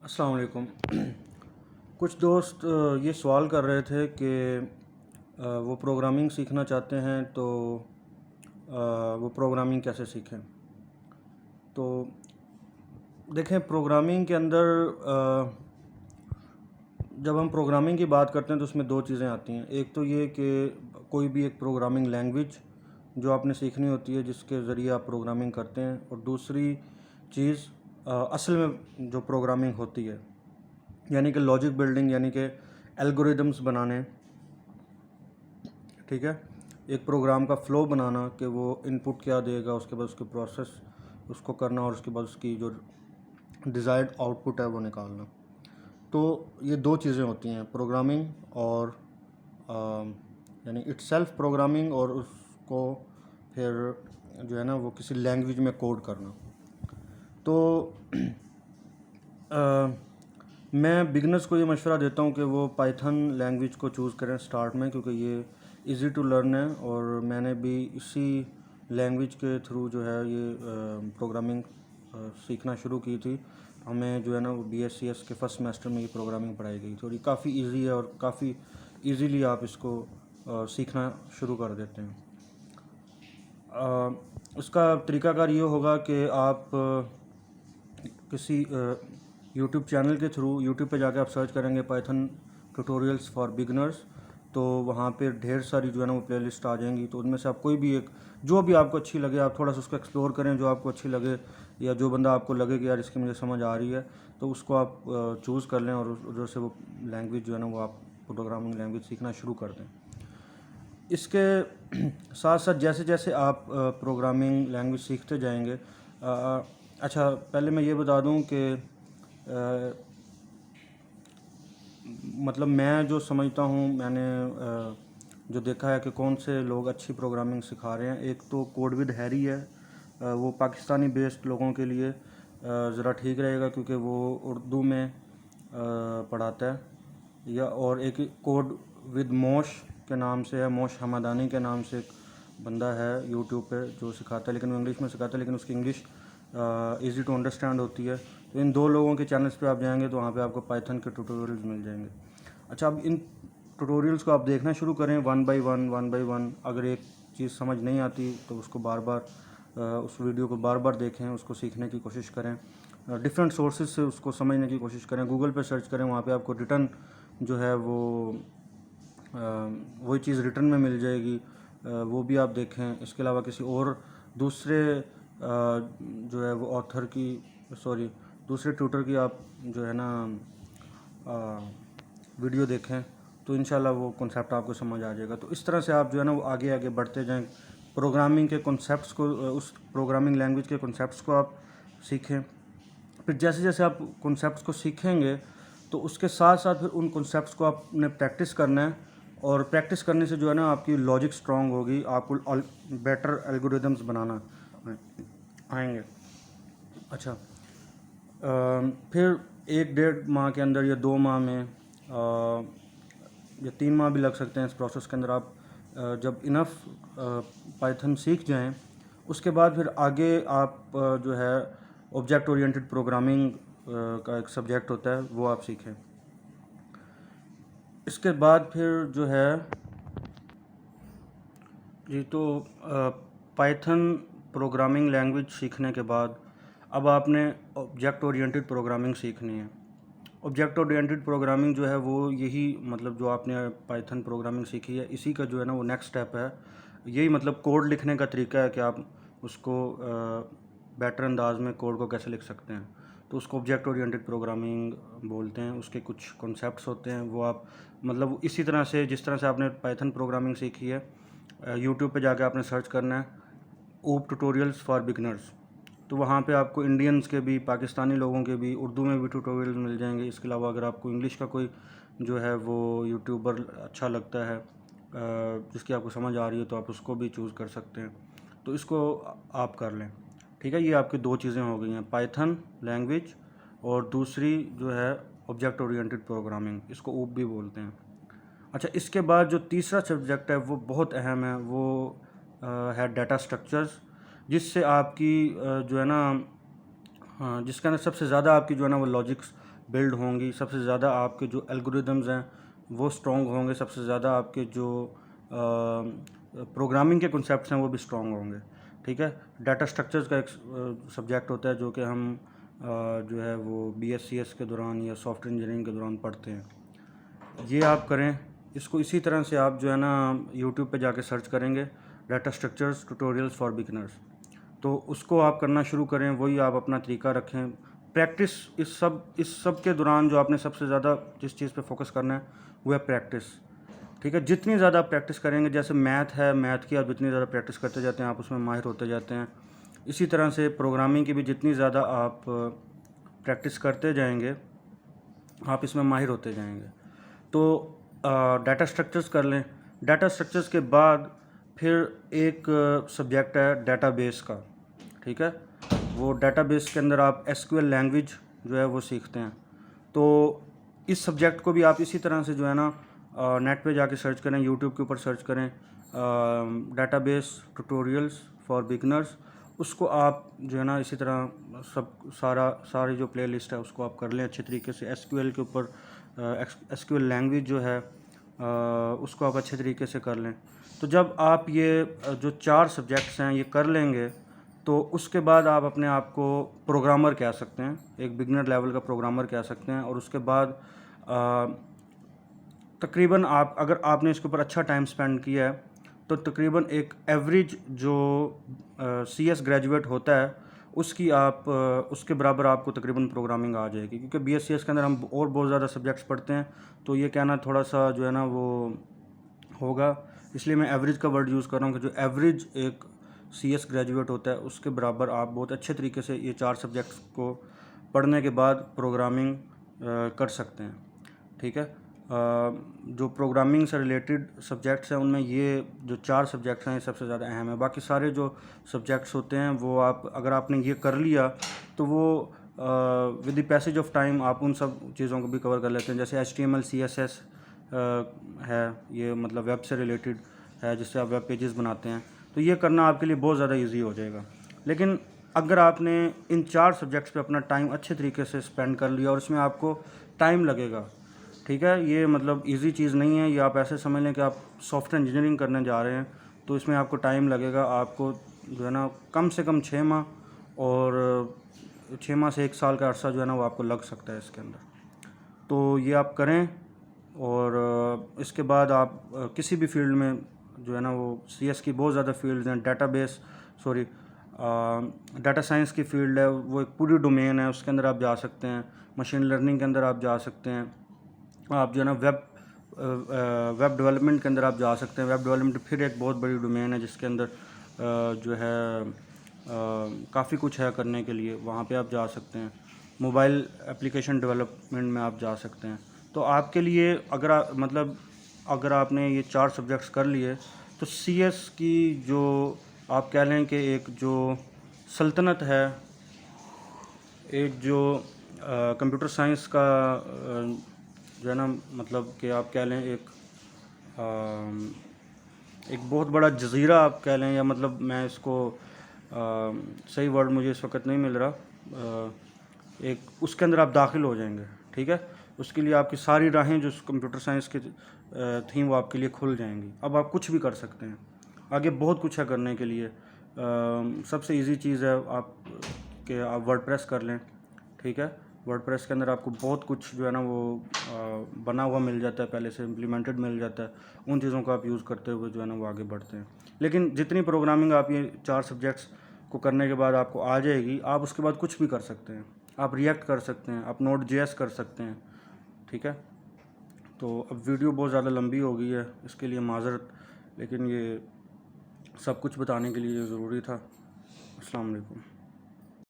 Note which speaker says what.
Speaker 1: السلام علیکم۔ کچھ دوست یہ سوال کر رہے تھے کہ وہ پروگرامنگ سیکھنا چاہتے ہیں تو وہ پروگرامنگ کیسے سیکھیں۔ تو دیکھیں، پروگرامنگ کے اندر جب ہم پروگرامنگ کی بات کرتے ہیں تو اس میں دو چیزیں آتی ہیں۔ ایک تو یہ کہ کوئی بھی ایک پروگرامنگ لینگویج جو آپ نے سیکھنی ہوتی ہے جس کے ذریعے آپ پروگرامنگ کرتے ہیں، اور دوسری چیز اصل میں جو پروگرامنگ ہوتی ہے، یعنی کہ لاجک بلڈنگ، یعنی کہ الگوریدمز بنانے، ٹھیک ہے، ایک پروگرام کا فلو بنانا کہ وہ ان پٹ کیا دے گا، اس کے بعد اس کے پروسیس اس کو کرنا، اور اس کے بعد اس کی جو ڈیزائرڈ آؤٹ پٹ ہے وہ نکالنا۔ تو یہ دو چیزیں ہوتی ہیں، پروگرامنگ اور یعنی اٹ سیلف پروگرامنگ، اور اس کو پھر جو ہے نا وہ کسی لینگویج میں کوڈ کرنا۔ تو میں بگنرز کو یہ مشورہ دیتا ہوں کہ وہ پائتھن لینگویج کو چوز کریں سٹارٹ میں، کیونکہ یہ ایزی ٹو لرن ہے، اور میں نے بھی اسی لینگویج کے تھرو جو ہے یہ پروگرامنگ سیکھنا شروع کی تھی۔ ہمیں جو ہے نا وہ بی ایس سی ایس کے فرسٹ سیمسٹر میں یہ پروگرامنگ پڑھائی گئی تھی، اور یہ کافی ایزی ہے، اور کافی ایزیلی آپ اس کو سیکھنا شروع کر دیتے ہیں۔ اس کا طریقہ کار یہ ہوگا کہ آپ کسی یوٹیوب چینل کے تھرو، یوٹیوب پہ جا کے آپ سرچ کریں گے پائتھن ٹیوٹوریلز فار بگنرز، تو وہاں پہ ڈھیر ساری جو ہے نا وہ پلے لسٹ آ جائیں گی۔ تو ان میں سے آپ کوئی بھی ایک جو بھی آپ کو اچھی لگے، آپ تھوڑا سا اس کو ایکسپلور کریں، جو آپ کو اچھی لگے، یا جو بندہ آپ کو لگے کہ یار اس کی مجھے سمجھ آ رہی ہے، تو اس کو آپ چوز کر لیں، اور ادھر سے وہ لینگویج جو ہے نا وہ آپ پروگرامنگ لینگویج سیکھنا شروع کر دیں۔ اس کے ساتھ ساتھ جیسے جیسے آپ پروگرامنگ لینگویج سیکھتے جائیں گے، اچھا پہلے میں یہ بتا دوں کہ مطلب میں جو سمجھتا ہوں، میں نے جو دیکھا ہے کہ کون سے لوگ اچھی پروگرامنگ سکھا رہے ہیں، ایک تو کوڈ ود ہیری ہے، وہ پاکستانی بیسڈ لوگوں کے لیے ذرا ٹھیک رہے گا، کیونکہ وہ اردو میں پڑھاتا ہے، اور ایک کوڈ ود موش کے نام سے ہے، موش حمدانی کے نام سے ایک بندہ ہے یوٹیوب پہ جو سکھاتا ہے، لیکن وہ انگلش میں سکھاتا ہے، لیکن اس کی انگلش ایزی ٹو انڈرسٹینڈ ہوتی ہے۔ تو ان دو لوگوں کے چینلز پہ آپ جائیں گے تو وہاں پہ آپ کو پائتھن کے ٹیوٹوریلز مل جائیں گے۔ اچھا، اب ان ٹیوٹوریلز کو آپ دیکھنا شروع کریں ون بائی ون۔ اگر ایک چیز سمجھ نہیں آتی تو اس کو بار بار اس ویڈیو کو بار بار دیکھیں، اس کو سیکھنے کی کوشش کریں، ڈفرینٹ سورسز سے اس کو سمجھنے کی کوشش کریں، گوگل پہ سرچ کریں، وہاں پہ آپ کو ریٹن جو ہے وہی چیز ریٹن میں مل جائے گی، وہ بھی آپ دیکھیں۔ اس کے علاوہ کسی اور دوسرے جو ہے وہ آتھر کی دوسرے ٹیوٹر کی آپ جو ہے نا ویڈیو دیکھیں، تو انشاءاللہ وہ کنسیپٹ آپ کو سمجھ آ جائے گا۔ تو اس طرح سے آپ جو ہے نا وہ آگے آگے بڑھتے جائیں، پروگرامنگ کے کنسیپٹس کو، اس پروگرامنگ لینگویج کے کنسیپٹس کو آپ سیکھیں۔ پھر جیسے جیسے آپ کنسیپٹس کو سیکھیں گے تو اس کے ساتھ ساتھ پھر ان کنسیپٹس کو آپ نے پریکٹس کرنا ہے، اور پریکٹس کرنے سے جو ہے نا آپ کی لاجک اسٹرانگ ہوگی، آپ کو بیٹر الگوریدمز بنانا آئیں گے۔ اچھا، پھر 1-1.5 ماہ کے اندر، یا 2 ماہ میں، یا 3 ماہ بھی لگ سکتے ہیں اس پروسیس کے اندر، آپ جب انف پائتھن سیکھ جائیں، اس کے بعد پھر آگے آپ جو ہے آبجیکٹ اورینٹڈ پروگرامنگ کا ایک سبجیکٹ ہوتا ہے، وہ آپ سیکھیں۔ اس کے بعد پھر جو ہے تو پائتھن پروگرامنگ لینگویج سیکھنے کے بعد اب آپ نے آبجیکٹ اورینٹڈ پروگرامنگ سیکھنی ہے۔ آبجیکٹ اورینٹڈ پروگرامنگ جو ہے وہ یہی مطلب جو آپ نے پائتھن پروگرامنگ سیکھی ہے، اسی کا جو ہے نا وہ نیکسٹ اسٹیپ ہے۔ یہی مطلب کوڈ لکھنے کا طریقہ ہے کہ آپ اس کو بیٹر انداز میں کوڈ کو کیسے لکھ سکتے ہیں، تو اس کو آبجیکٹ اورینٹڈ پروگرامنگ بولتے ہیں۔ اس کے کچھ کنسیپٹس ہوتے ہیں، وہ آپ مطلب اسی طرح سے جس طرح سے آپ نے پائتھن پروگرامنگ سیکھی ہے، یوٹیوب پہ جا کے آپ نے سرچ کرنا ہے اوپ ٹیوٹوریلز فار بگنرز، تو وہاں پہ آپ کو انڈینز کے بھی، پاکستانی لوگوں کے بھی، اردو میں بھی ٹیوٹوریلز مل جائیں گے۔ اس کے علاوہ اگر آپ کو انگلش کا کوئی جو ہے وہ یوٹیوبر اچھا لگتا ہے، جس کی آپ کو سمجھ آ رہی ہے، تو آپ اس کو بھی چوز کر سکتے ہیں، تو اس کو آپ کر لیں، ٹھیک ہے۔ یہ آپ کی 2 چیزیں ہو گئی ہیں، پائتھن لینگویج، اور دوسری جو ہے آبجیکٹ اورینٹڈ پروگرامنگ، اس کو اوپ بھی بولتے ہیں۔ اچھا، اس کے بعد جو تیسرا سبجیکٹ ہے وہ بہت اہم ہے، وہ ہے ڈیٹا اسٹرکچرز، جس سے آپ کی جو ہے نا جس کے اندر سب سے زیادہ آپ کی جو ہے نا وہ بلڈ ہوں گی، سب سے زیادہ آپ کے جو الگوریدمز ہیں وہ اسٹرانگ ہوں گے، سب سے زیادہ آپ کے جو پروگرامنگ کے کنسیپٹس ہیں وہ بھی اسٹرانگ ہوں گے. ٹھیک ہے. ڈیٹا اسٹرکچرز کا ایک سبجیکٹ ہوتا ہے جو کہ ہم جو ہے وہ بی ایس سی ایس کے دوران یا سافٹ ویئر انجینئرنگ کے دوران پڑھتے ہیں. یہ آپ کریں. اس کو اسی طرح سے آپ جو ہے نا یوٹیوب پہ جا کے سرچ کریں گے data structures tutorials for beginners, تو اس کو آپ کرنا شروع کریں. وہی آپ اپنا طریقہ رکھیں. پریکٹس اس سب کے دوران جو آپ نے سب سے زیادہ جس چیز پہ فوکس کرنا ہے وہ ہے پریکٹس. ٹھیک ہے. جتنی زیادہ آپ پریکٹس کریں گے، جیسے میتھ ہے، میتھ کی آپ جتنی زیادہ پریکٹس کرتے جاتے ہیں آپ اس میں ماہر ہوتے جاتے ہیں. اسی طرح سے پروگرامنگ کی بھی جتنی زیادہ آپ پریکٹس کرتے جائیں گے آپ اس میں ماہر ہوتے جائیں گے. تو ڈیٹا اسٹرکچرز کر لیں. ڈیٹا اسٹرکچرز کے بعد پھر ایک سبجیکٹ ہے ڈیٹا بیس کا. ٹھیک ہے. وہ ڈیٹا بیس کے اندر آپ ایس کیو ایل لینگویج جو ہے وہ سیکھتے ہیں. تو اس سبجیکٹ کو بھی آپ اسی طرح سے جو ہے نا نیٹ پہ جا کے سرچ کریں، یوٹیوب کے اوپر سرچ کریں database tutorials for beginners. اس کو آپ جو ہے نا اسی طرح ساری جو پلے لسٹ ہے اس کو آپ کر لیں اچھے طریقے سے. ایس کیو ایل کے اوپر ایس کیو ایل لینگویج جو ہے اس کو آپ اچھے طریقے سے کر لیں. تو جب آپ یہ جو 4 سبجیکٹس ہیں یہ کر لیں گے تو اس کے بعد آپ اپنے آپ کو پروگرامر کہہ سکتے ہیں، ایک بگنر لیول کا پروگرامر کہہ سکتے ہیں. اور اس کے بعد تقریباً اگر آپ نے اس کے اوپر اچھا ٹائم سپینڈ کیا ہے تو تقریباً ایک ایوریج جو سی ایس گریجویٹ ہوتا ہے اس کے برابر آپ کو تقریباً پروگرامنگ آ جائے گی. کیونکہ بی ایس سی ایس کے اندر ہم اور بہت زیادہ سبجیکٹس پڑھتے ہیں تو یہ کہنا تھوڑا سا جو ہے نا وہ ہوگا. اس لیے میں ایوریج کا ورڈ یوز کر رہا ہوں کہ جو ایوریج ایک سی ایس گریجویٹ ہوتا ہے اس کے برابر آپ بہت اچھے طریقے سے یہ 4 سبجیکٹس کو پڑھنے کے بعد پروگرامنگ کر سکتے ہیں. ٹھیک ہے. جو پروگرامنگ سے ریلیٹڈ سبجیکٹس ہیں ان میں یہ جو 4 سبجیکٹس ہیں یہ سب سے زیادہ اہم ہیں. باقی سارے جو سبجیکٹس ہوتے ہیں وہ اگر آپ نے یہ کر لیا تو وہ with the passage of time آپ ان سب چیزوں کو بھی کور کر لیتے ہیں. جیسے H T M L C S S ہے، یہ مطلب ویب سے ریلیٹڈ ہے جس سے آپ ویب پیجز بناتے ہیں. تو یہ کرنا آپ کے لیے بہت زیادہ ایزی ہو جائے گا. لیکن اگر آپ نے ان 4 سبجیکٹس پہ اپنا ٹائم اچھے طریقے سے اسپینڈ کر لیا اور اس میں آپ کو ٹائم لگے گا. ٹھیک ہے. یہ مطلب ایزی چیز نہیں ہے. یہ آپ ایسے سمجھ لیں کہ آپ سافٹ ویئر انجینئرنگ کرنے جا رہے ہیں تو اس میں آپ کو ٹائم لگے گا. آپ کو جو ہے نا کم سے کم 6 ماہ اور 6 ماہ سے 1 سال کا عرصہ جو ہے نا وہ آپ کو لگ سکتا ہے اس کے اندر. تو یہ آپ کریں. اور اس کے بعد آپ کسی بھی فیلڈ میں جو ہے نا وہ سی ایس کی بہت زیادہ فیلڈز ہیں. ڈیٹا سائنس کی فیلڈ ہے، وہ ایک پوری ڈومین ہے، اس کے اندر آپ جا سکتے ہیں. مشین لرننگ کے اندر آپ جا سکتے ہیں. آپ جو ہے نا ویب ڈیولپمنٹ کے اندر آپ جا سکتے ہیں. ویب ڈیولپمنٹ پھر ایک بہت بڑی ڈومین ہے جس کے اندر جو ہے کافی کچھ ہے کرنے کے لیے. وہاں پہ آپ جا سکتے ہیں. موبائل اپلیکیشن ڈیولپمنٹ میں آپ جا سکتے ہیں. تو آپ کے لیے اگر آپ نے یہ 4 سبجیکٹس کر لیے تو سی ایس کی جو آپ کہہ لیں کہ ایک جو سلطنت ہے، ایک جو کمپیوٹر سائنس کا جو ہے نا مطلب کہ آپ کہہ لیں ایک بہت بڑا جزیرہ آپ کہہ لیں، یا مطلب میں اس کو صحیح ورڈ مجھے اس وقت نہیں مل رہا، ایک اس کے اندر آپ داخل ہو جائیں گے. ٹھیک ہے. اس کے لیے آپ کی ساری راہیں جو کمپیوٹر سائنس کی تھیں وہ آپ کے لیے کھل جائیں گی. اب آپ کچھ بھی کر سکتے ہیں. آگے بہت کچھ ہے کرنے کے لیے. سب سے ایزی چیز ہے آپ ورڈ پریس کر لیں. ٹھیک ہے. ورڈ پریس کے اندر آپ کو بہت کچھ جو ہے نا وہ بنا ہوا مل جاتا ہے، پہلے سے امپلیمنٹڈ مل جاتا ہے. ان چیزوں کو آپ یوز کرتے ہوئے جو ہے نا وہ آگے بڑھتے ہیں. لیکن جتنی پروگرامنگ آپ یہ 4 سبجیکٹس کو کرنے کے بعد آپ کو آ جائے گی، آپ اس کے بعد کچھ بھی کر سکتے ہیں. آپ ریئیکٹ کر سکتے ہیں، آپ نوڈ جے ایس کر سکتے ہیں. ٹھیک ہے. تو اب ویڈیو بہت زیادہ لمبی ہو گئی ہے، اس کے لیے معذرت، لیکن یہ سب کچھ بتانے کے لیے ضروری تھا. السلام علیکم.